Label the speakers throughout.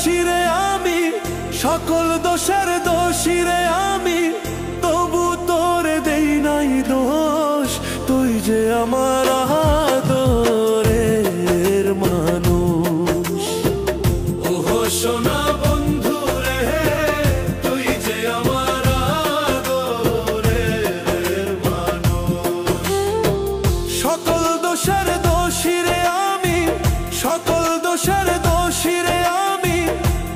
Speaker 1: দোষী রে আমি, সকল দোষের দোষী রে আমি, তবু তোরে দেই নাই দোষ। তুই যে আমার আদরের মানুষ। ওহো সোনা বন্ধু রে, তুই যে আমার আদরের মানুষ। সকল দোষের দোষী রে আমি, সকল দোষের দোষী রে আমি,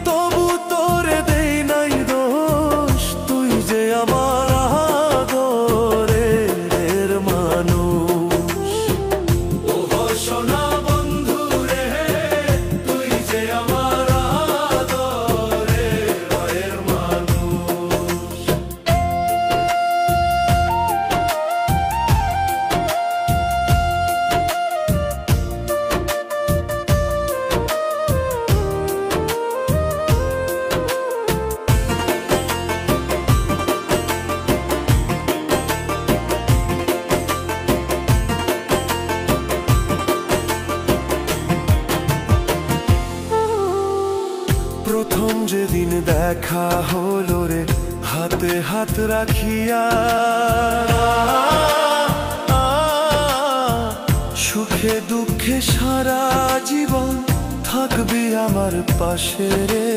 Speaker 1: তবু তোরে দেই নাই দোষ। তুই যে আমার আদরের মানুষ। ওহো সোনা বন্ধু রে, তুই যে আমার আদরের মানুষ। প্রথম যেদিন দেখা হলো রে, হাতে হাত রাখিয়া, সুখে দুঃখে সারা জীবন থাকবি আমার পাশে রে,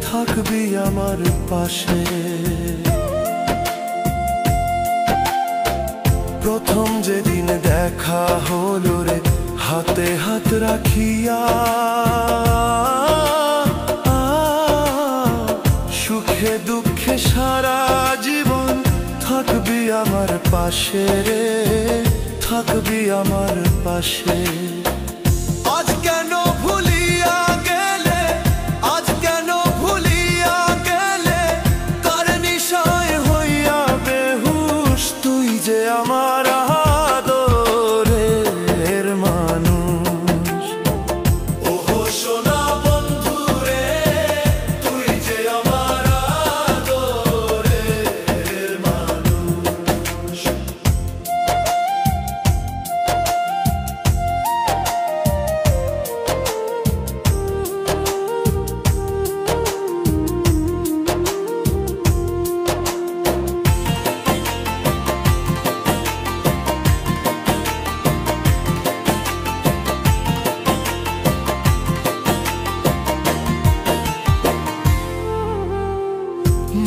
Speaker 1: থাকবি আমার পাশে। প্রথম যেদিন দেখা হলো রে, হাতে হাত রাখিয়া, সুখে দুঃখে সারা জীবন থাকবি আমার পাশে রে, থাকবি আমার পাশে। আজ কেন ভুলিয়া গেলে, আজ কেন ভুলিয়া গেলে, কার নিশায় হইয়া বেহুশ। তুই যে আমার আদরের মানুষ। ওহো সোনা বন্ধু রে, তুই যে আমার আদরের মানুষ।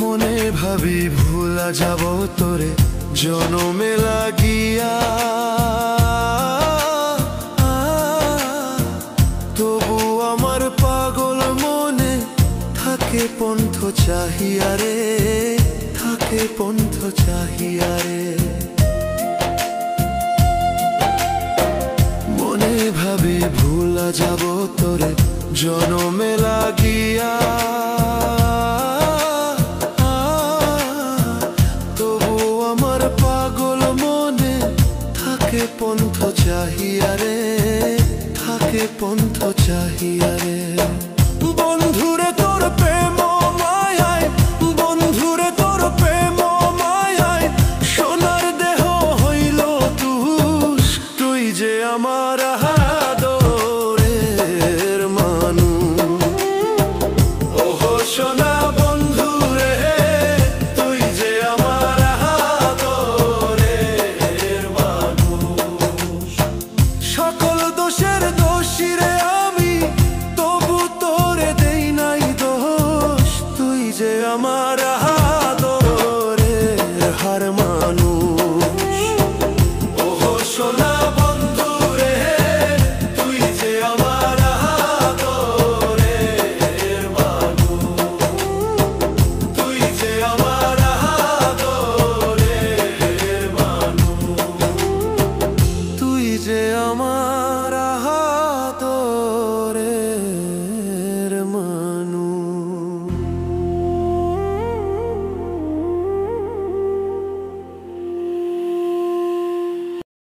Speaker 1: মনে ভাবি ভুলা যাব তোরে জনমে লাগিয়া, তবু আমার পাগল মনে থাকে পন্থ চাহিয়া রে, থাকে পন্থ চাহিয়া রে। মনে ভাবি ভুলা যাব তোরে জনমে লাগিয়া, থাকে পন্থ চাহিয়া রে, থাকে পন্থ চাহিয়া রে।